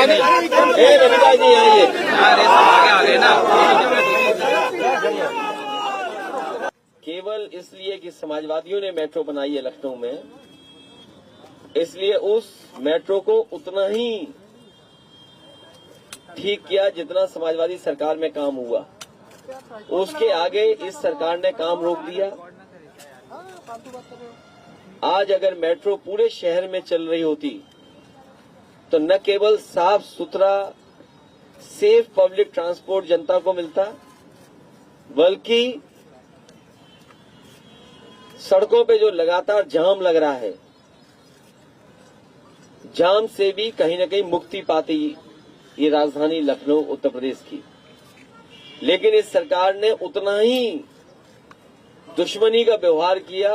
जी आइए। केवल इसलिए कि समाजवादियों ने मेट्रो बनाई है लखनऊ में, इसलिए उस मेट्रो को उतना ही ठीक किया जितना समाजवादी सरकार में काम हुआ। उसके आगे इस सरकार ने काम रोक दिया। आज अगर मेट्रो पूरे शहर में चल रही होती तो न केवल साफ सुथरा सेफ पब्लिक ट्रांसपोर्ट जनता को मिलता, बल्कि सड़कों पे जो लगातार जाम लग रहा है, जाम से भी कहीं न कहीं मुक्ति पाती ये राजधानी लखनऊ उत्तर प्रदेश की। लेकिन इस सरकार ने उतना ही दुश्मनी का व्यवहार किया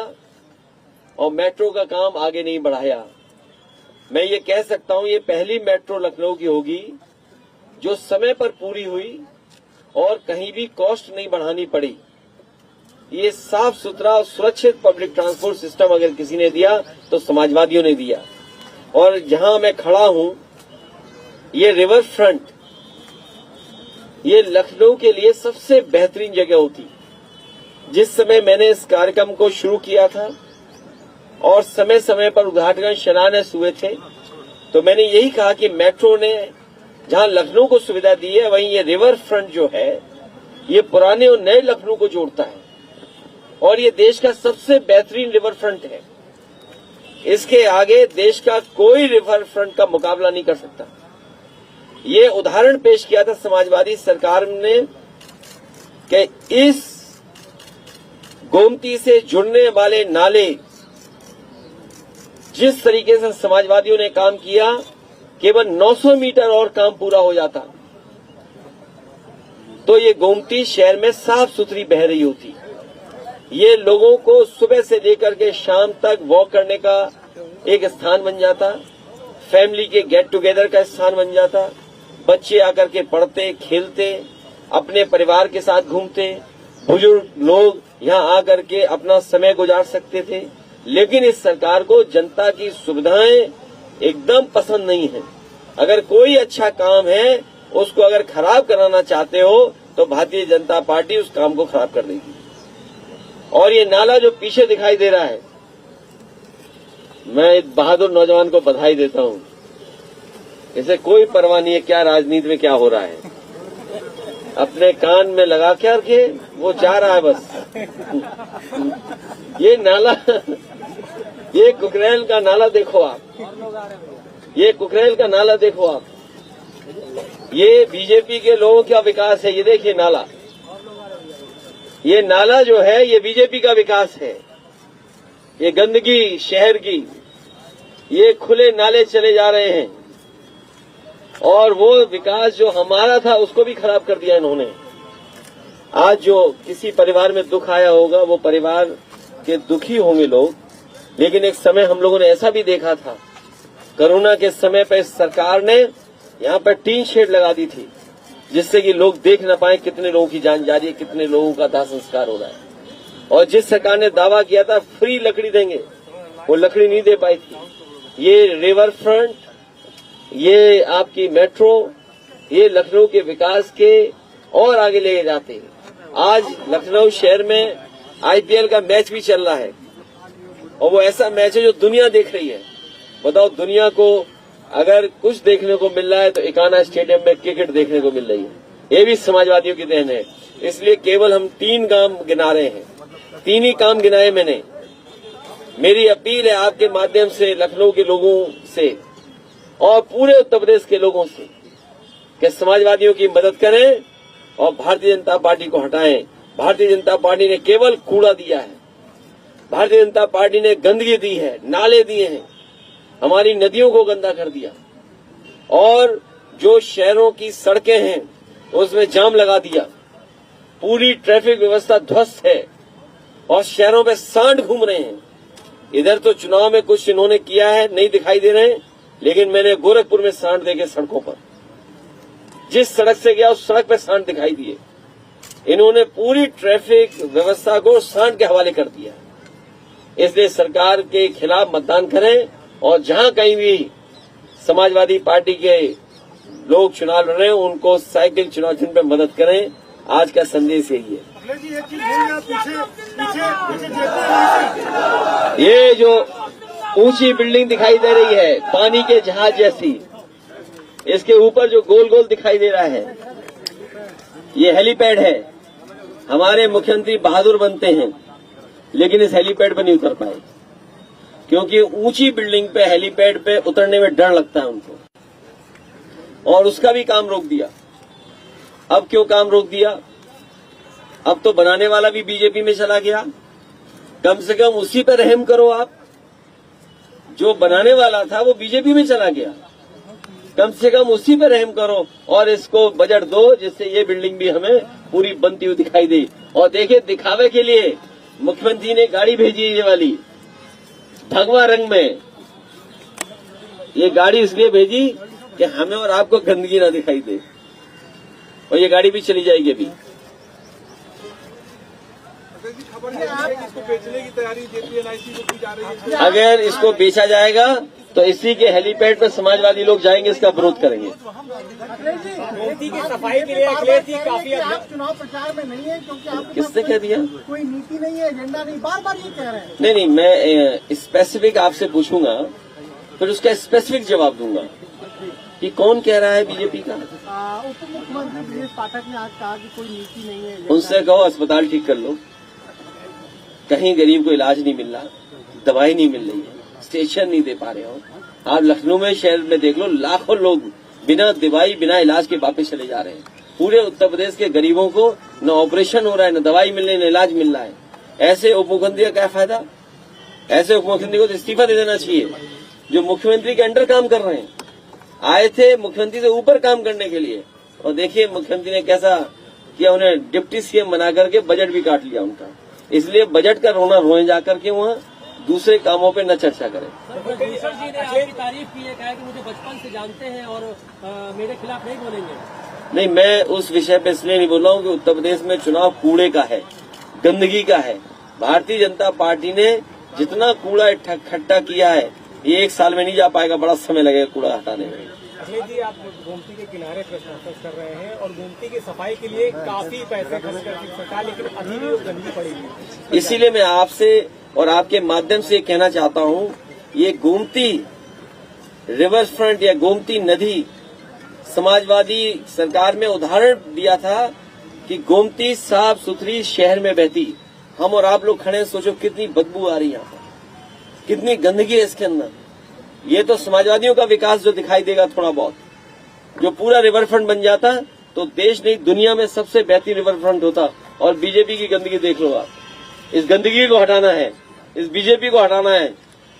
और मेट्रो का काम आगे नहीं बढ़ाया। मैं ये कह सकता हूं, ये पहली मेट्रो लखनऊ की होगी जो समय पर पूरी हुई और कहीं भी कॉस्ट नहीं बढ़ानी पड़ी। ये साफ सुथरा और सुरक्षित पब्लिक ट्रांसपोर्ट सिस्टम अगर किसी ने दिया तो समाजवादियों ने दिया। और जहां मैं खड़ा हूं, ये रिवर फ्रंट, ये लखनऊ के लिए सबसे बेहतरीन जगह होती। जिस समय मैंने इस कार्यक्रम को शुरू किया था और समय समय पर उद्घाटन शिलान्यास हुए थे, तो मैंने यही कहा कि मेट्रो ने जहां लखनऊ को सुविधा दी है, वहीं ये रिवर फ्रंट जो है, ये पुराने और नए लखनऊ को जोड़ता है और ये देश का सबसे बेहतरीन रिवर फ्रंट है। इसके आगे देश का कोई रिवर फ्रंट का मुकाबला नहीं कर सकता। ये उदाहरण पेश किया था समाजवादी सरकार ने कि इस गोमती से जुड़ने वाले नाले, जिस तरीके से समाजवादियों ने काम किया, केवल 900 मीटर और काम पूरा हो जाता तो ये गोमती शहर में साफ सुथरी बह रही होती। ये लोगों को सुबह से लेकर के शाम तक वॉक करने का एक स्थान बन जाता, फैमिली के गेट टुगेदर का स्थान बन जाता। बच्चे आकर के पढ़ते, खेलते, अपने परिवार के साथ घूमते, बुजुर्ग लोग यहाँ आकर के अपना समय गुजार सकते थे। लेकिन इस सरकार को जनता की सुविधाएं एकदम पसंद नहीं है। अगर कोई अच्छा काम है, उसको अगर खराब कराना चाहते हो तो भारतीय जनता पार्टी उस काम को खराब कर देगी। और ये नाला जो पीछे दिखाई दे रहा है, मैं एक बहादुर नौजवान को बधाई देता हूं। इसे कोई परवाह नहीं है क्या राजनीति में क्या हो रहा है, अपने कान में लगा के रखे, वो जा रहा है बस। ये नाला, ये कुकरेल का नाला देखो आप, ये कुकरेल का नाला देखो आप। ये बीजेपी के लोगों का विकास है। ये देखिए नाला, ये नाला जो है ये बीजेपी का विकास है। ये गंदगी शहर की, ये खुले नाले चले जा रहे हैं और वो विकास जो हमारा था उसको भी खराब कर दिया इन्होंने। आज जो किसी परिवार में दुख आया होगा, वो परिवार के दुखी होंगे लोग, लेकिन एक समय हम लोगों ने ऐसा भी देखा था, कोरोना के समय पर सरकार ने यहाँ पर टीन शेड लगा दी थी, जिससे कि लोग देख न पाए कितने लोगों की जान जा रही है, कितने लोगों का दाह संस्कार हो रहा है। और जिस सरकार ने दावा किया था फ्री लकड़ी देंगे, वो लकड़ी नहीं दे पाई थी। ये रिवर फ्रंट, ये आपकी मेट्रो, ये लखनऊ के विकास के और आगे ले जाते हैं। आज लखनऊ शहर में आईपीएल का मैच भी चल रहा है और वो ऐसा मैच है जो दुनिया देख रही है। बताओ, दुनिया को अगर कुछ देखने को मिल रहा है तो इकाना स्टेडियम में क्रिकेट देखने को मिल रही है। ये भी समाजवादियों की देन है। इसलिए केवल हम 3 काम गिना रहे हैं, 3 ही काम गिनाए मैंने। मेरी अपील है आपके माध्यम से लखनऊ के लोगों से और पूरे उत्तर प्रदेश के लोगों से कि समाजवादियों की मदद करें और भारतीय जनता पार्टी को हटाएं। भारतीय जनता पार्टी ने केवल कूड़ा दिया है, भारतीय जनता पार्टी ने गंदगी दी है, नाले दिए हैं, हमारी नदियों को गंदा कर दिया और जो शहरों की सड़कें हैं उसमें जाम लगा दिया। पूरी ट्रैफिक व्यवस्था ध्वस्त है और शहरों में सांड घूम रहे हैं। इधर तो चुनाव में कुछ इन्होंने किया है, नहीं दिखाई दे रहे हैं, लेकिन मैंने गोरखपुर में सांड देखे सड़कों पर। जिस सड़क से गया उस सड़क पर सांड दिखाई दिए। इन्होंने पूरी ट्रैफिक व्यवस्था को सांड के हवाले कर दिया। इसलिए सरकार के खिलाफ मतदान करें और जहां कहीं भी समाजवादी पार्टी के लोग चुनाव लड़ रहे हैं उनको साइकिल चुनाव चिन्ह पे मदद करें। आज का संदेश यही है। ये जो ऊंची बिल्डिंग दिखाई दे रही है पानी के जहाज जैसी, इसके ऊपर जो गोल गोल दिखाई दे रहा है ये हेलीपैड है। हमारे मुख्यमंत्री बहादुर बनते हैं लेकिन इस हेलीपैड पर नहीं उतर पाए क्योंकि ऊंची बिल्डिंग पे हेलीपैड पे उतरने में डर लगता है उनको, और उसका भी काम रोक दिया। अब क्यों काम रोक दिया? अब तो बनाने वाला भी बीजेपी में चला गया। कम से कम उसी पर रहम करो आप। जो बनाने वाला था वो बीजेपी में चला गया, कम से कम उसी पर रहम करो और इसको बजट दो जिससे ये बिल्डिंग भी हमें पूरी बनती हुई दिखाई दे। और देखिए, दिखावे के लिए मुख्यमंत्री ने गाड़ी भेजी ये वाली भगवा रंग में। ये गाड़ी इसलिए भेजी कि हमें और आपको गंदगी ना दिखाई दे, और ये गाड़ी भी चली जाएगी अभी। इसको बेचने की तैयारी जेपी एनआईसी को की जा रही है। अगर इसको बेचा जाएगा तो इसी के हेलीपैड पर समाजवादी लोग जाएंगे, इसका विरोध करेंगे। गोमती की सफाई के लिए अखिलेश जी काफी आप चुनाव प्रचार में नहीं है क्योंकि आपके किसने कह दिया? कोई नीति नहीं है, एजेंडा नहीं, बार बार ये कह रहे हैं। नहीं, मैं स्पेसिफिक आपसे पूछूंगा फिर उसका स्पेसिफिक जवाब दूंगा कि कौन कह रहा है बीजेपी का। उप मुख्यमंत्री दिनेश पाठक ने आज कहा कि कोई नीति नहीं है। उनसे कहो अस्पताल ठीक कर लो। कहीं गरीब को इलाज नहीं मिल रहा, दवाई नहीं मिल रही है, स्टेशन नहीं दे पा रहे हो। आप लखनऊ में शहर में देख लो, लाखों लोग बिना दवाई बिना इलाज के वापस चले जा रहे हैं। पूरे उत्तर प्रदेश के गरीबों को न ऑपरेशन हो रहा है, न दवाई मिल रही, न इलाज मिल रहा है। ऐसे उप मुख्यमंत्री का क्या फायदा? ऐसे उप मुख्यमंत्री को तो इस्तीफा दे देना चाहिए जो मुख्यमंत्री के अंडर काम कर रहे हैं। आए थे मुख्यमंत्री से ऊपर काम करने के लिए, और देखिए मुख्यमंत्री ने कैसा किया, उन्हें डिप्टी सीएम बना करके बजट भी काट लिया उनका। इसलिए बजट का रोना रोए जाकर के वहाँ दूसरे कामों पे न चर्चा करें। भूषण जी ने आपकी तारीफ की है, कहा कि मुझे बचपन से जानते हैं और मेरे खिलाफ नहीं बोलेंगे। नहीं, मैं उस विषय पे इसलिए नहीं बोल रहा हूँ कि उत्तर प्रदेश में चुनाव कूड़े का है, गंदगी का है। भारतीय जनता पार्टी ने जितना कूड़ा इकट्ठा किया है ये एक साल में नहीं जा पाएगा, बड़ा समय लगेगा कूड़ा हटाने में। अखिलेश जी, आप गोमती के किनारे प्रश्न कर रहे हैं और गोमती की सफाई के लिए काफी पैसे खर्च करती सरकार, लेकिन अभी भी वो गंदगी पड़ेगी। इसीलिए मैं आपसे और आपके माध्यम से कहना चाहता हूँ, ये गोमती रिवर फ्रंट या गोमती नदी समाजवादी सरकार में उदाहरण दिया था कि गोमती साफ सुथरी शहर में बहती। हम और आप लोग खड़े हैं, सोचो कितनी बदबू आ रही है यहाँ पर, कितनी गंदगी है इसके अंदर। ये तो समाजवादियों का विकास जो दिखाई देगा थोड़ा बहुत, जो पूरा रिवर फ्रंट बन जाता तो देश नहीं दुनिया में सबसे बेहतरीन रिवर फ्रंट होता। और बीजेपी की गंदगी देख लो आप, इस गंदगी को हटाना है, इस बीजेपी को हटाना है।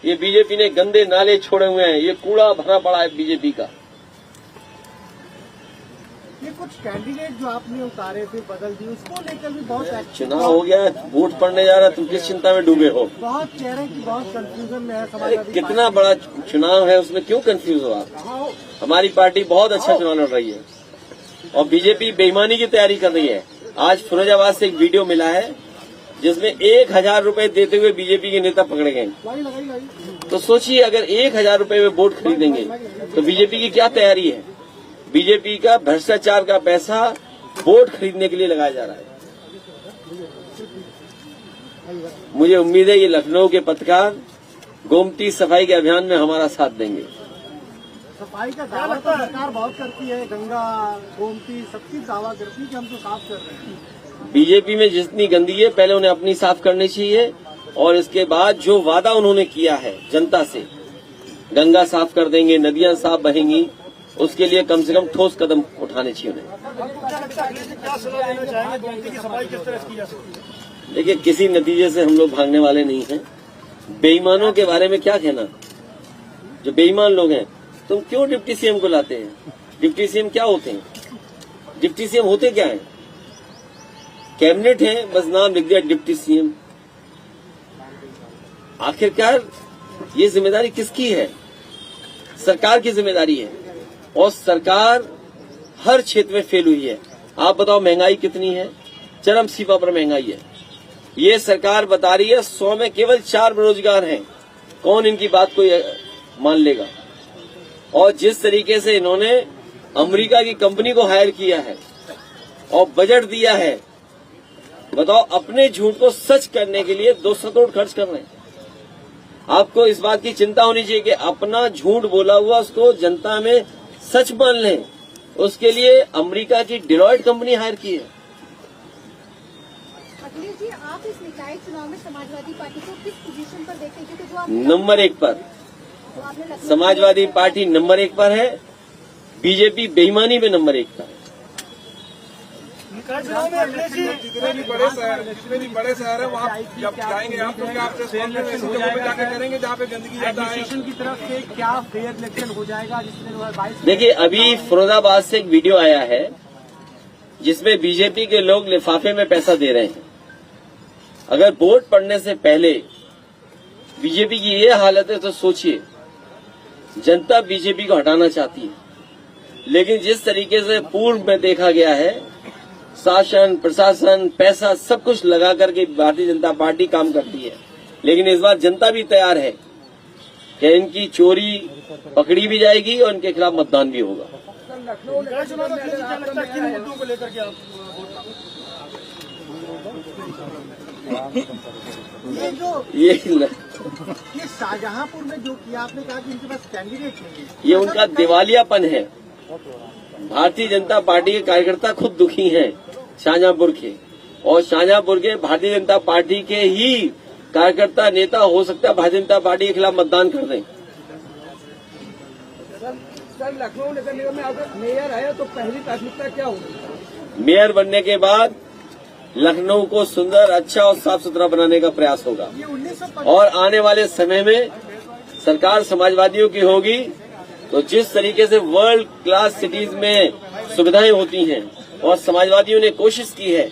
ये बीजेपी ने गंदे नाले छोड़े हुए हैं, ये कूड़ा भरा पड़ा है बीजेपी का। ये कुछ कैंडिडेट जो आपने उतारे थे बदल दिए, उसको लेकर भी बहुत चुनाव हो गया, वोट पड़ने जा रहा, तुम किस चिंता में डूबे हो? बहुत कह रहे हैं कि बहुत कंफ्यूजन में है अरे समाजवादी कितना बड़ा चुनाव है, उसमें क्यों कंफ्यूज हो आप? हमारी पार्टी बहुत अच्छा चुनाव लड़ रही है और बीजेपी बेईमानी की तैयारी कर रही है। आज फिरोजाबाद से एक वीडियो मिला है जिसमें 1000 रुपए देते हुए बीजेपी के नेता पकड़े गए। तो सोचिए, अगर 1000 रुपए में वोट खरीदेंगे तो बीजेपी की क्या तैयारी है? बीजेपी का भ्रष्टाचार का पैसा वोट खरीदने के लिए लगाया जा रहा है। मुझे उम्मीद है ये लखनऊ के पत्रकार गोमती सफाई के अभियान में हमारा साथ देंगे। सफाई का दावा तो सरकार बहुत करती है, गंगा गोमती सबकी दावा करती है कि हम तो साफ कर रहे हैं। बीजेपी में जितनी गंदगी है पहले उन्हें अपनी साफ करनी चाहिए, और इसके बाद जो वादा उन्होंने किया है जनता से, गंगा साफ कर देंगे, नदियां साफ बहेंगी, उसके लिए कम से कम ठोस कदम उठाने चाहिए उन्हें। देखिए, किसी नतीजे से हम लोग भागने वाले नहीं हैं। बेईमानों के बारे में क्या कहना? जो बेईमान लोग हैं, तुम क्यों डिप्टी सीएम को लाते हैं? डिप्टी सीएम क्या होते हैं? डिप्टी सीएम होते क्या हैं? कैबिनेट है, बस नाम लिख दिया डिप्टी सीएम। आखिरकार ये जिम्मेदारी किसकी है? सरकार की जिम्मेदारी है, और सरकार हर क्षेत्र में फेल हुई है। आप बताओ महंगाई कितनी है? चरम सीमा पर महंगाई है। ये सरकार बता रही है 100 में केवल 4 बेरोजगार हैं। कौन इनकी बात को मान लेगा? और जिस तरीके से इन्होंने अमेरिका की कंपनी को हायर किया है और बजट दिया है। बताओ, अपने झूठ को सच करने के लिए 200 करोड़ खर्च कर रहे हैं। आपको इस बात की चिंता होनी चाहिए कि अपना झूठ बोला हुआ उसको जनता में सच मान लें। उसके लिए अमेरिका की डिलॉयट कंपनी हायर की है। अखिलेश जी, आप इस निकाय चुनाव में समाजवादी पार्टी को किस पोजीशन पर देखते हैं? क्योंकि जो आप नंबर 1 पर तो आपने लखनऊ समाजवादी पार्टी नंबर 1 पर है, बीजेपी बेईमानी में नंबर 1 पर है। जितने भी बड़े शहर है वहाँ जब जाएंगे आप तो क्या आप प्रेस कॉन्फ्रेंस ऐसी जगहों पे जाकर करेंगे जहाँ पे गंदगी ज्यादा है? एडमिनिस्ट्रेशन की तरफ से क्या फेयर इलेक्शन हो जाएगा जिसमें 2022 देखिए, अभी फिरोजाबाद से एक वीडियो आया है जिसमें बीजेपी के लोग लिफाफे में पैसा दे रहे हैं। अगर वोट पड़ने से पहले बीजेपी की ये हालत है तो सोचिए, जनता बीजेपी को हटाना चाहती है, लेकिन जिस तरीके से पूर्व में देखा गया है, शासन, प्रशासन, पैसा सब कुछ लगा करके भारतीय जनता पार्टी काम करती है। लेकिन इस बार जनता भी तैयार है कि इनकी चोरी पकड़ी भी जाएगी और इनके खिलाफ मतदान भी होगा। मुद्दों को लेकर के आप ये शाहजहांपुर में जो किया आपने कहा कि इनके पास कैंडिडेट नहीं है, ये उनका दिवालियापन है। भारतीय जनता पार्टी के कार्यकर्ता खुद दुखी हैं शाहजहांपुर के, और शाहजहांपुर के भारतीय जनता पार्टी के ही कार्यकर्ता नेता हो सकता है भारतीय जनता पार्टी के खिलाफ मतदान कर दें। सर, लखनऊ नगर निगम में अगर मेयर है तो पहली प्राथमिकता क्या होगी? मेयर बनने के बाद लखनऊ को सुंदर, अच्छा और साफ सुथरा बनाने का प्रयास होगा। ये 1950 और आने वाले समय में सरकार समाजवादियों की होगी तो जिस तरीके से वर्ल्ड क्लास सिटीज में सुविधाएं होती हैं, और समाजवादियों ने कोशिश की है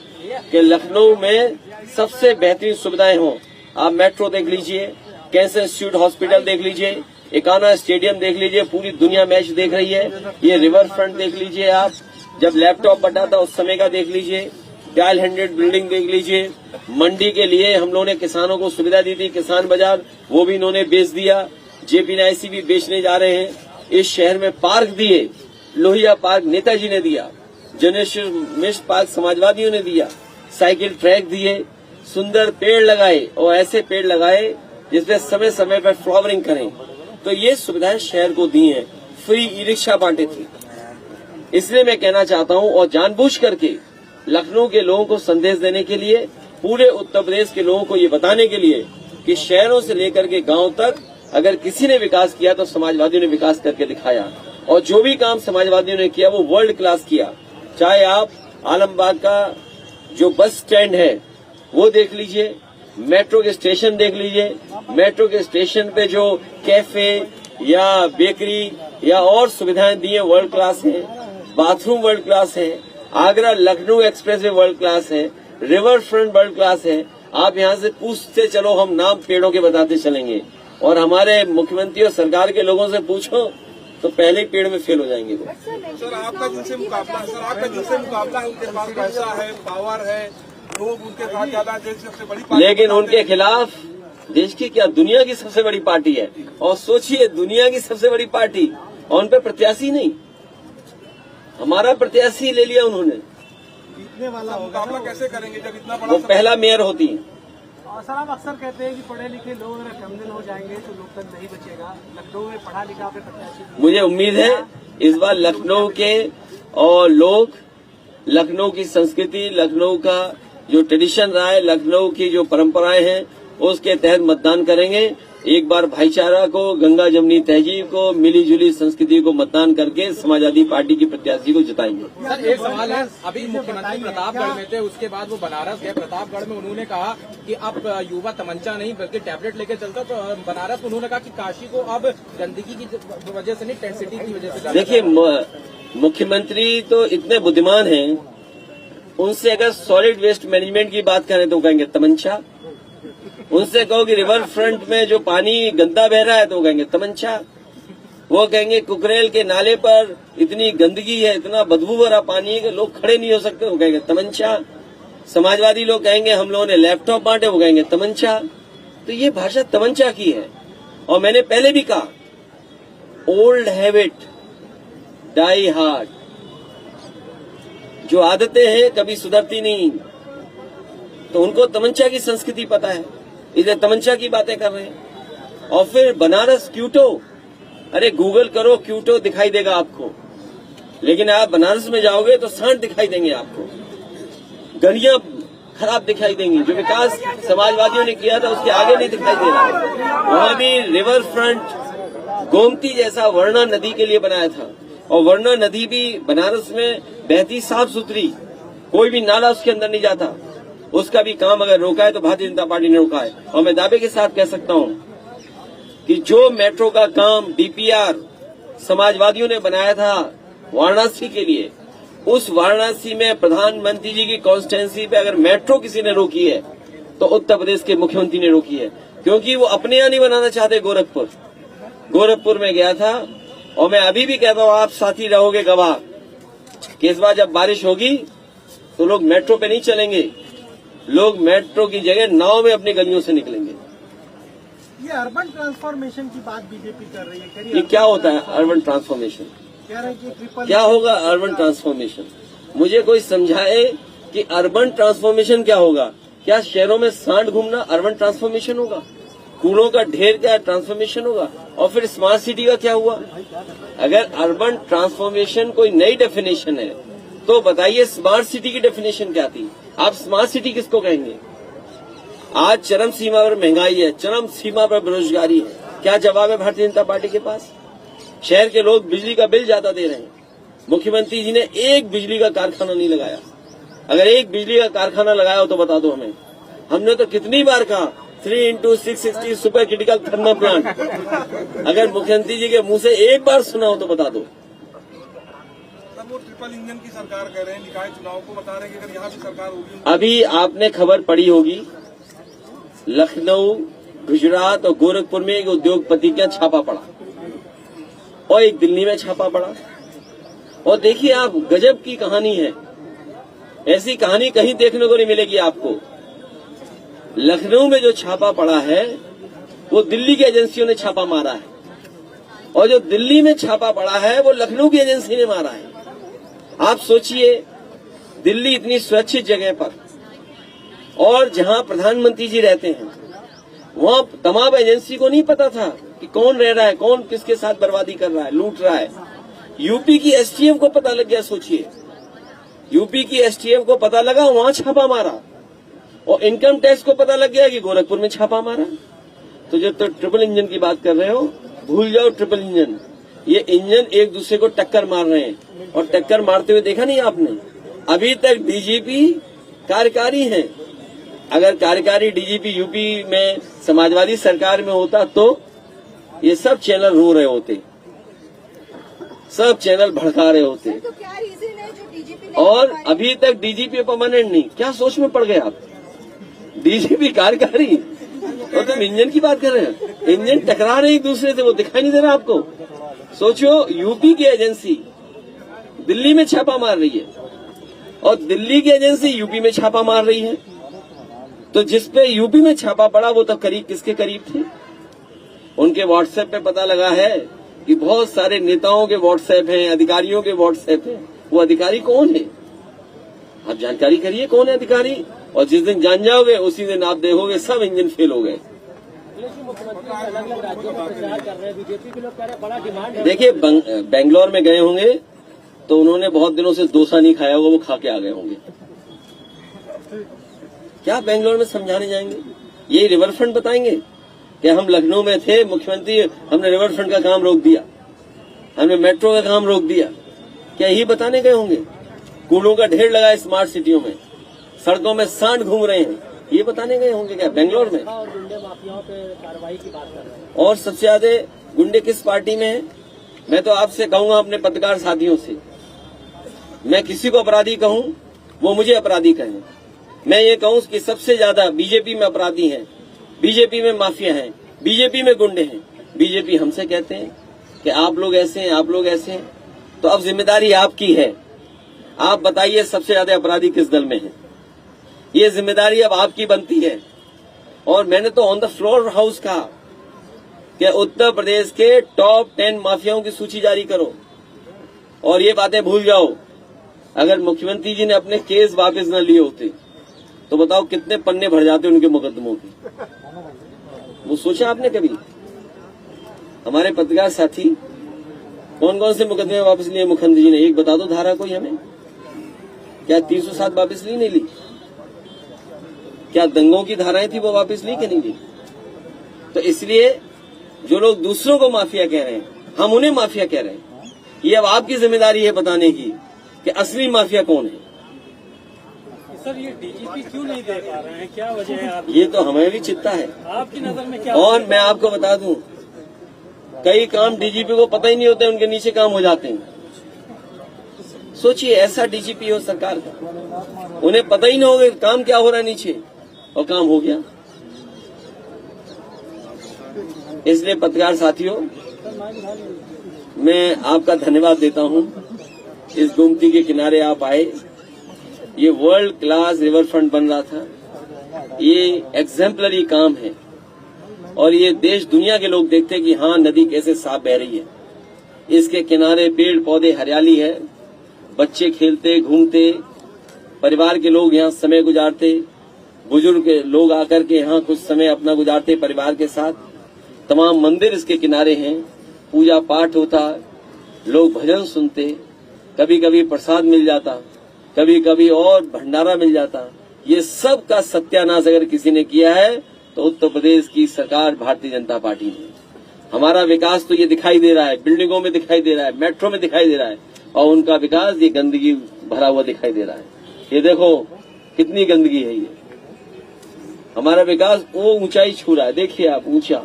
कि लखनऊ में सबसे बेहतरीन सुविधाएं हों। आप मेट्रो देख लीजिए, कैंसर इंस्टीट्यूट हॉस्पिटल देख लीजिए, एकाना स्टेडियम देख लीजिए, पूरी दुनिया मैच देख रही है। ये रिवर फ्रंट देख लीजिए, आप जब लैपटॉप बटा था उस समय का देख लीजिए, डायल 100 बिल्डिंग देख लीजिए। मंडी के लिए हम लोगों ने किसानों को सुविधा दी थी, किसान बाजार, वो भी इन्होंने बेच दिया। जेपीएनआईसी भी बेचने जा रहे हैं। इस शहर में पार्क दिए, लोहिया पार्क नेताजी ने दिया, जनरेशन मिस्ट पार्क समाजवादियों ने दिया, साइकिल ट्रैक दिए, सुंदर पेड़ लगाए, और ऐसे पेड़ लगाए जिसमें समय समय पर फ्लावरिंग करें। तो ये सुविधाएं शहर को दी हैं। फ्री ई रिक्शा बांटे थे। इसलिए मैं कहना चाहता हूं, और जानबूझ करके लखनऊ के लोगों को संदेश देने के लिए, पूरे उत्तर प्रदेश के लोगों को ये बताने के लिए कि शहरों से लेकर के गांव तक अगर किसी ने विकास किया तो समाजवादियों ने विकास करके दिखाया। और जो भी काम समाजवादियों ने किया वो वर्ल्ड क्लास किया। चाहे आप आलमबाग का जो बस स्टैंड है वो देख लीजिए, मेट्रो के स्टेशन देख लीजिए, मेट्रो के स्टेशन पे जो कैफे या बेकरी या और सुविधाएं दी है वर्ल्ड क्लास है, बाथरूम वर्ल्ड क्लास है, Agra Lucknow expressway world class है, रिवर फ्रंट वर्ल्ड क्लास है। आप यहाँ से पूछते चलो, हम नाम पेड़ों के बताते चलेंगे, और हमारे मुख्यमंत्री और सरकार के लोगों से पूछो तो पहले ही पेड़ में फेल हो जाएंगे वो। सर, आपका जिनसे मुकाबला है, उनके पास पैसा है, पावर है, लोग उनके साथ ज्यादा, देश की सबसे बड़ी पार्टी, लेकिन उनके खिलाफ देश की क्या, दुनिया की सबसे बड़ी पार्टी है। और सोचिए, दुनिया की सबसे बड़ी पार्टी, और उन पर प्रत्याशी नहीं, हमारा प्रत्याशी ले लिया उन्होंने। जीतने वाला मुकाबला कैसे करेंगे जब इतना बड़ा वो पहला मेयर होती है। सर, आप अक्सर कहते हैं कि पढ़े लिखे लोग अगर क्रिमिनल हो जाएंगे तो लोकतंत्र नहीं बचेगा। लखनऊ में पढ़ा लिखा आपने प्रत्याशी, मुझे उम्मीद है इस बार लखनऊ के और लोग, लखनऊ की संस्कृति, लखनऊ का जो ट्रेडिशन रहा है, लखनऊ की जो परंपराएं हैं, उसके तहत मतदान करेंगे। एक बार भाईचारा को, गंगा जमनी तहजीब को, मिली जुली संस्कृति को मतदान करके समाजवादी पार्टी की प्रत्याशी को जिताएंगे। सर, एक सवाल है, अभी मुख्यमंत्री प्रतापगढ़ में थे, उसके बाद वो बनारस गए। प्रतापगढ़ में उन्होंने कहा कि अब युवा तमंचा नहीं बल्कि टैबलेट लेके चलता। तो बनारस में उन्होंने कहा कि काशी को अब गंदगी की वजह से नहीं, टेंट सिटी की वजह से। देखिए, मुख्यमंत्री तो इतने बुद्धिमान हैं, उनसे अगर सॉलिड वेस्ट मैनेजमेंट की बात करें तो कहेंगे तमंचा। उनसे कहो कि रिवर फ्रंट में जो पानी गंदा बह रहा है तो कहेंगे तमंचा। वो कहेंगे कुकरेल के नाले पर इतनी गंदगी है, इतना बदबू भरा पानी है कि लोग खड़े नहीं हो सकते, वो कहेंगे तमंचा। समाजवादी लोग कहेंगे हम लोगों ने लैपटॉप बांटे, वो कहेंगे तमंचा। तो ये भाषा तमंचा की है। और मैंने पहले भी कहा, ओल्ड हैबिट डाई हार्ड। जो आदतें हैं कभी सुधरती नहीं, तो उनको तमंचा की संस्कृति पता है, इसलिए तमंचा की बातें कर रहे हैं। और फिर बनारस क्यूटो, अरे गूगल करो क्यूटो दिखाई देगा आपको, लेकिन आप बनारस में जाओगे तो सांड दिखाई देंगे आपको, गलियां खराब दिखाई देंगी। जो विकास समाजवादियों ने किया था उसके आगे नहीं दिखाई दे रहा। वहां भी रिवर फ्रंट गोमती जैसा वर्णा नदी के लिए बनाया था, और वर्णा नदी भी बनारस में बहती साफ सुथरी, कोई भी नाला उसके अंदर नहीं जाता। उसका भी काम अगर रोका है तो भारतीय जनता पार्टी ने रोका है। और मैं दावे के साथ कह सकता हूं कि जो मेट्रो का काम डीपीआर समाजवादियों ने बनाया था वाराणसी के लिए, उस वाराणसी में प्रधानमंत्री जी की कॉन्स्टिट्यूंसी पे अगर मेट्रो किसी ने रोकी है तो उत्तर प्रदेश के मुख्यमंत्री ने रोकी है, क्योंकि वो अपने यहाँ नहीं बनाना चाहते। गोरखपुर में गया था, और मैं अभी भी कहता हूँ, आप साथी रहोगे गवाह कि इस बार जब बारिश होगी तो लोग मेट्रो पे नहीं चलेंगे, लोग मेट्रो की जगह नाव में अपनी गलियों से निकलेंगे। ये अर्बन ट्रांसफॉर्मेशन की बात बीजेपी कर रही है, ये क्या होता है अर्बन ट्रांसफॉर्मेशन? कह रहे हैं कि क्या होगा अर्बन ट्रांसफॉर्मेशन? मुझे कोई समझाए कि अर्बन ट्रांसफॉर्मेशन क्या होगा। क्या शहरों में सांड घूमना अर्बन ट्रांसफॉर्मेशन होगा? कूड़ों का ढेर क्या ट्रांसफॉर्मेशन होगा? और फिर स्मार्ट सिटी का क्या हुआ? अगर अर्बन ट्रांसफॉर्मेशन कोई नई डेफिनेशन है तो बताइए स्मार्ट सिटी की डेफिनेशन क्या थी? आप स्मार्ट सिटी किसको कहेंगे? आज चरम सीमा पर महंगाई है, चरम सीमा पर बेरोजगारी है, क्या जवाब है भारतीय जनता पार्टी के पास? शहर के लोग बिजली का बिल ज्यादा दे रहे हैं, मुख्यमंत्री जी ने एक बिजली का कारखाना नहीं लगाया। अगर एक बिजली का कारखाना लगाया हो तो बता दो हमें। हमने तो कितनी बार कहा 3 × 660 सुपर क्रिटिकल थर्मल प्लांट, अगर मुख्यमंत्री जी के मुंह से एक बार सुना हो तो बता दो। वो ट्रिपल इंजन की सरकार कह रहे हैं, निकाय चुनाव को बता रहे हैं कि अगर यहाँ भी सरकार होगी। अभी आपने खबर पढ़ी होगी, लखनऊ, गुजरात और गोरखपुर में एक उद्योगपति का छापा पड़ा, और एक दिल्ली में छापा पड़ा। और देखिए आप, गजब की कहानी है, ऐसी कहानी कहीं देखने को नहीं मिलेगी आपको। लखनऊ में जो छापा पड़ा है वो दिल्ली की एजेंसियों ने छापा मारा है, और जो दिल्ली में छापा पड़ा है वो लखनऊ की एजेंसी ने मारा है। आप सोचिए, दिल्ली इतनी सुरक्षित जगह पर, और जहां प्रधानमंत्री जी रहते हैं, वहां तमाम एजेंसी को नहीं पता था कि कौन रह रहा है, कौन किसके साथ बर्बादी कर रहा है, लूट रहा है। यूपी की एसटीएम को पता लग गया। सोचिए, यूपी की एसटीएम को पता लगा, वहां छापा मारा, और इनकम टैक्स को पता लग गया कि गोरखपुर में छापा मारा। तो जो ट्रिपल इंजन की बात कर रहे हो, भूल जाओ ट्रिपल इंजन। ये इंजन एक दूसरे को टक्कर मार रहे हैं, और टक्कर मारते हुए देखा नहीं आपने? अभी तक डीजीपी कार्यकारी हैं। अगर कार्यकारी डीजीपी यूपी में समाजवादी सरकार में होता तो ये सब चैनल रो रहे होते, सब चैनल भड़का रहे होते। तो क्या रीजन है जो डीजीपी और अभी तक डीजीपी परमानेंट नहीं, क्या सोच में पड़ गए आप? डीजीपी कार्यकारी, और तुम इंजन की बात कर रहे हैं। इंजन टकरा रहे एक दूसरे से, वो दिखाई नहीं दे रहा आपको? सोचो, यूपी की एजेंसी दिल्ली में छापा मार रही है, और दिल्ली की एजेंसी यूपी में छापा मार रही है। तो जिसपे यूपी में छापा पड़ा वो तो करीब किसके करीब थे? उनके व्हाट्सएप पे पता लगा है कि बहुत सारे नेताओं के व्हाट्सएप हैं, अधिकारियों के व्हाट्सएप हैं। वो अधिकारी कौन है? आप जानकारी करिए कौन है अधिकारी, और जिस दिन जान जाओगे उसी दिन आप देखोगे सब इंजन फेल हो गए। देखिए, बेंगलोर में गए होंगे तो उन्होंने बहुत दिनों से डोसा नहीं खाया होगा, वो खा के आ गए होंगे। क्या बेंगलोर में समझाने जाएंगे? यही रिवर फ्रंट बताएंगे कि हम लखनऊ में थे, मुख्यमंत्री, हमने रिवर फ्रंट का काम रोक दिया, हमने मेट्रो का काम रोक दिया। क्या यही बताने गए होंगे? कूड़ों का ढेर लगा है स्मार्ट सिटियों में, सड़कों में सांड घूम रहे हैं, ये बताने गए होंगे क्या बेंगलोर में? और गुंडे माफियाओं पे कार्रवाई की बात कर रहे हैं। और सबसे ज्यादा गुंडे किस पार्टी में है? मैं तो आपसे कहूंगा, अपने पत्रकार साथियों से, मैं किसी को अपराधी कहूं वो मुझे अपराधी कहें। मैं ये कहूं कि सबसे ज्यादा बीजेपी में अपराधी हैं, बीजेपी में माफिया हैं, बीजेपी में गुंडे हैं। बीजेपी हमसे कहते हैं कि आप लोग ऐसे हैं, आप लोग ऐसे हैं। तो अब जिम्मेदारी आपकी है, आप बताइए सबसे ज्यादा अपराधी किस दल में है? ये जिम्मेदारी अब आपकी बनती है। और मैंने तो ऑन द फ्लोर हाउस कहा कि उत्तर प्रदेश के टॉप 10 माफियाओं की सूची जारी करो, और ये बातें भूल जाओ अगर मुख्यमंत्री जी ने अपने केस वापस न लिए होते तो बताओ कितने पन्ने भर जाते उनके मुकदमों के। वो सोचा आपने कभी? हमारे पत्रकार साथी कौन कौन से मुकदमे वापस लिए मुख्यमंत्री जी ने? एक बता दो धारा कोई हमें। क्या 307 वापस ली नहीं ली? क्या दंगों की धाराएं थी वो वापस ली कि नहीं ली? तो इसलिए जो लोग दूसरों को माफिया कह रहे हैं, हम उन्हें माफिया कह रहे हैं। ये अब आपकी जिम्मेदारी है बताने की कि असली माफिया कौन है। सर ये डीजीपी क्यों नहीं दे पा रहे हैं, क्या वजह है? आप ये तो हमें भी चिंता है। आपकी नजर में क्या? और मैं आपको बता दूं, कई काम डीजीपी को पता ही नहीं होते, उनके नीचे काम हो जाते हैं। सोचिए ऐसा डीजीपी हो सरकार का, उन्हें पता ही नहीं होगा काम क्या हो रहा है नीचे, और काम हो गया। इसलिए पत्रकार साथियों, मैं आपका धन्यवाद देता हूं। इस गोमती के किनारे आप आए, ये वर्ल्ड क्लास रिवर फ्रंट बन रहा था, ये एग्जेम्पलरी काम है और ये देश दुनिया के लोग देखते कि हाँ नदी कैसे साफ बह रही है। इसके किनारे पेड़ पौधे हरियाली है, बच्चे खेलते घूमते, परिवार के लोग यहाँ समय गुजारते, बुजुर्ग लोग आकर के यहाँ कुछ समय अपना गुजारते परिवार के साथ। तमाम मंदिर इसके किनारे हैं, पूजा पाठ होता, लोग भजन सुनते, कभी कभी प्रसाद मिल जाता, कभी कभी और भंडारा मिल जाता। ये सब का सत्यानाश अगर किसी ने किया है तो उत्तर प्रदेश की सरकार भारतीय जनता पार्टी ने। हमारा विकास तो ये दिखाई दे रहा है, बिल्डिंगों में दिखाई दे रहा है, मेट्रो में दिखाई दे रहा है, और उनका विकास ये गंदगी भरा हुआ दिखाई दे रहा है। ये देखो कितनी गंदगी है। ये हमारा विकास वो ऊंचाई छू रहा है, देखिए आप, ऊंचा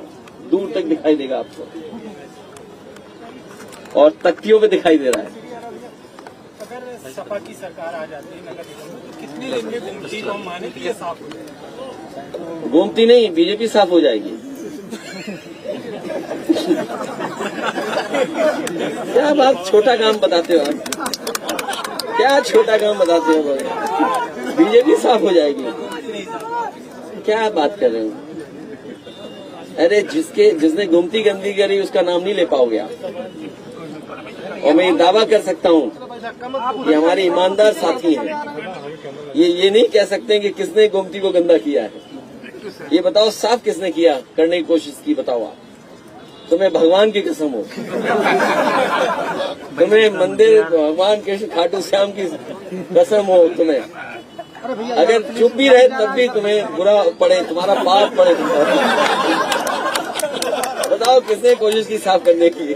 दूर तक दिखाई देगा आपको, और तख्तियों पे दिखाई दे रहा है। अगर सपा की सरकार आ जाती है नगर निगम में, तो कितने दिन में गोमती को हम माने कि ये साफ हो जाए? गोमती नहीं, बीजेपी साफ हो जाएगी। क्या बात, छोटा काम बताते हो आप, क्या छोटा काम बताते हो? बीजेपी साफ हो जाएगी, क्या बात कर रहे हो? अरे जिसने गोमती गंदगी करी उसका नाम नहीं ले पाओगे आप। और मैं ये दावा कर सकता हूँ कि हमारे ईमानदार साथी हैं, ये नहीं कह सकते कि किसने गोमती को गंदा किया है। ये बताओ साफ किसने किया, करने की कोशिश की, बताओ आप। तुम्हें भगवान की कसम हो, तुम्हें मंदिर भगवान के खाटू श्याम की कसम हो, तुम्हें अगर चुप भी रहे तब भी तुम्हें बुरा पड़े, तुम्हारा पाप पड़े। बताओ किसने कोशिश की साफ करने की?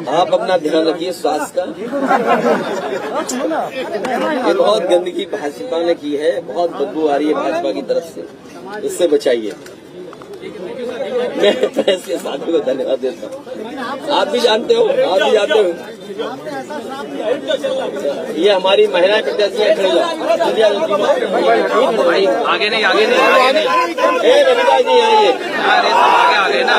आप अपना ध्यान रखिए स्वास्थ्य का। ये बहुत गंदगी भाजपा ने की है, बहुत बदबू आ रही है भाजपा की तरफ से, इससे बचाइए। मैं प्रेस के साथियों को धन्यवाद देता हूँ। आप भी जानते हो, आप भी जानते हो, ये हमारी महिला प्रत्याशियां खड़ी हो। आगे नहीं, आगे नहीं, आगे नहीं। रविता जी आइए, आगे ना।